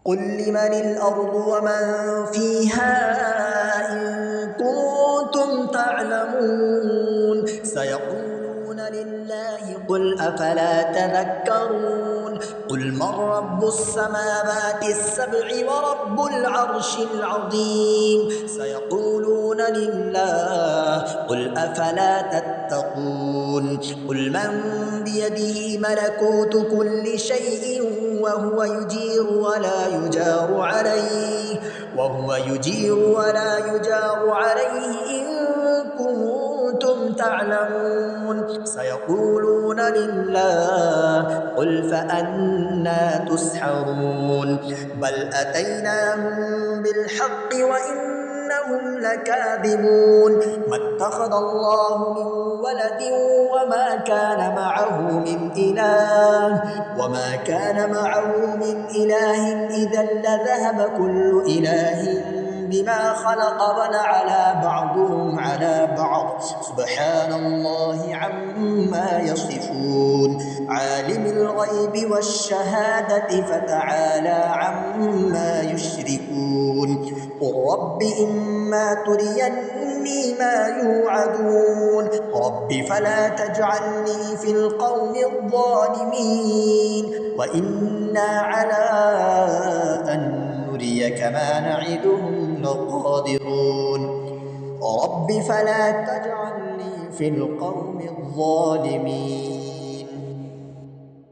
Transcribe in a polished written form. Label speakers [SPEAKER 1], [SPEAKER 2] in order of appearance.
[SPEAKER 1] قل لمن الأرض ومن فيها إن كنتم تعلمون سيقولون لله قل أفلا تذكرون قل من رب السماوات السبع ورب العرش العظيم سيقولون لله قل أفلا تتقون قل من بيده ملكوت كل شيء وهو يجير ولا يجار عليه إن كنتم تعلمون سيقولون لله قل فأنى تسحرون بل أتيناهم بالحق وإنهم لكاذبون ما اتخذ الله من ولد وما كان معه من إله إذا لذهب كل إله بما خلق ولعلى بعضهم على بعض سبحان الله عما يصفون عالم الغيب والشهادة فتعالى عما يشركون قل رب إما تريني ما يوعدون رب فلا تجعلني في القوم الظالمين وإنا على أن نريك ما نعدهم لقادرون رب فلا تجعلني في القوم الظالمين.